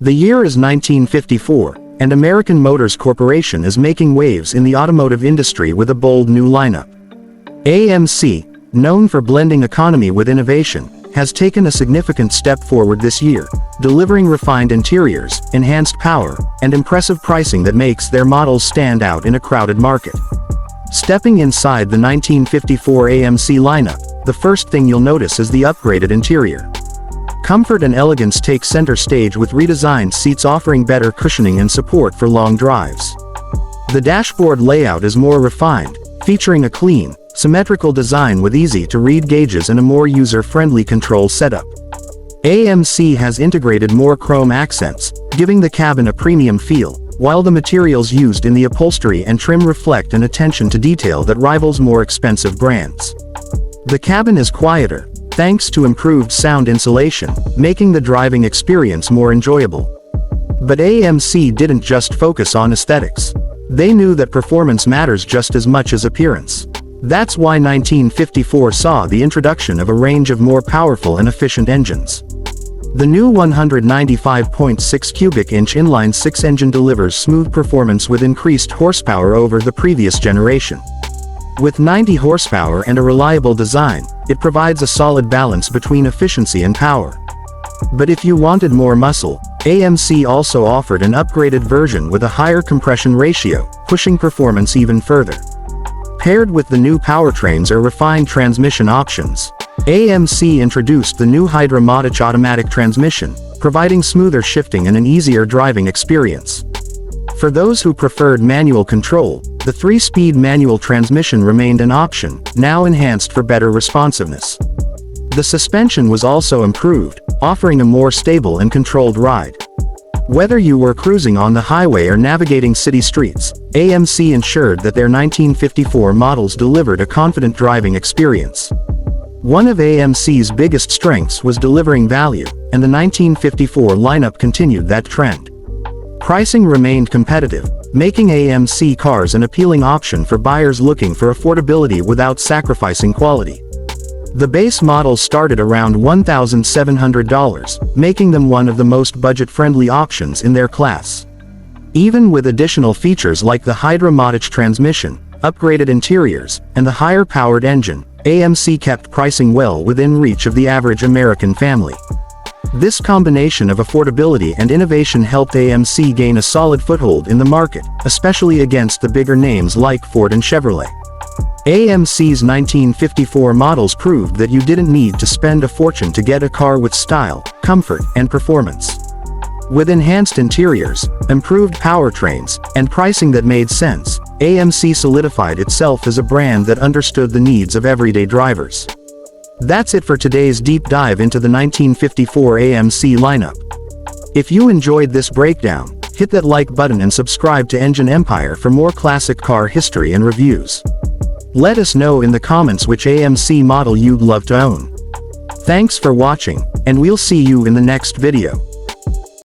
The year is 1954, and American Motors Corporation is making waves in the automotive industry with a bold new lineup. AMC, known for blending economy with innovation, has taken a significant step forward this year, delivering refined interiors, enhanced power, and impressive pricing that makes their models stand out in a crowded market. Stepping inside the 1954 AMC lineup, the first thing you'll notice is the upgraded interior. Comfort and elegance take center stage with redesigned seats offering better cushioning and support for long drives. The dashboard layout is more refined, featuring a clean, symmetrical design with easy-to-read gauges and a more user-friendly control setup. AMC has integrated more chrome accents, giving the cabin a premium feel, while the materials used in the upholstery and trim reflect an attention to detail that rivals more expensive brands. The cabin is quieter, thanks to improved sound insulation, making the driving experience more enjoyable. But AMC didn't just focus on aesthetics. They knew that performance matters just as much as appearance. That's why 1954 saw the introduction of a range of more powerful and efficient engines. The new 195.6 cubic inch inline-six engine delivers smooth performance with increased horsepower over the previous generation. With 90 horsepower and a reliable design, it provides a solid balance between efficiency and power. But if you wanted more muscle, AMC also offered an upgraded version with a higher compression ratio, pushing performance even further. Paired with the new powertrains are refined transmission options. AMC introduced the new Hydra-Matic automatic transmission, providing smoother shifting and an easier driving experience. For those who preferred manual control, the 3-speed manual transmission remained an option, now enhanced for better responsiveness. The suspension was also improved, offering a more stable and controlled ride. Whether you were cruising on the highway or navigating city streets, AMC ensured that their 1954 models delivered a confident driving experience. One of AMC's biggest strengths was delivering value, and the 1954 lineup continued that trend. Pricing remained competitive, making AMC cars an appealing option for buyers looking for affordability without sacrificing quality. The base models started around $1,700, making them one of the most budget-friendly options in their class. Even with additional features like the Hydra-Matic transmission, upgraded interiors, and the higher-powered engine, AMC kept pricing well within reach of the average American family. This combination of affordability and innovation helped AMC gain a solid foothold in the market, especially against the bigger names like Ford and Chevrolet. AMC's 1954 models proved that you didn't need to spend a fortune to get a car with style, comfort, and performance. With enhanced interiors, improved powertrains, and pricing that made sense, AMC solidified itself as a brand that understood the needs of everyday drivers. That's it for today's deep dive into the 1954 AMC lineup. If you enjoyed this breakdown, hit that like button and subscribe to Engine Empire for more classic car history and reviews. Let us know in the comments which AMC model you'd love to own. Thanks for watching, and we'll see you in the next video.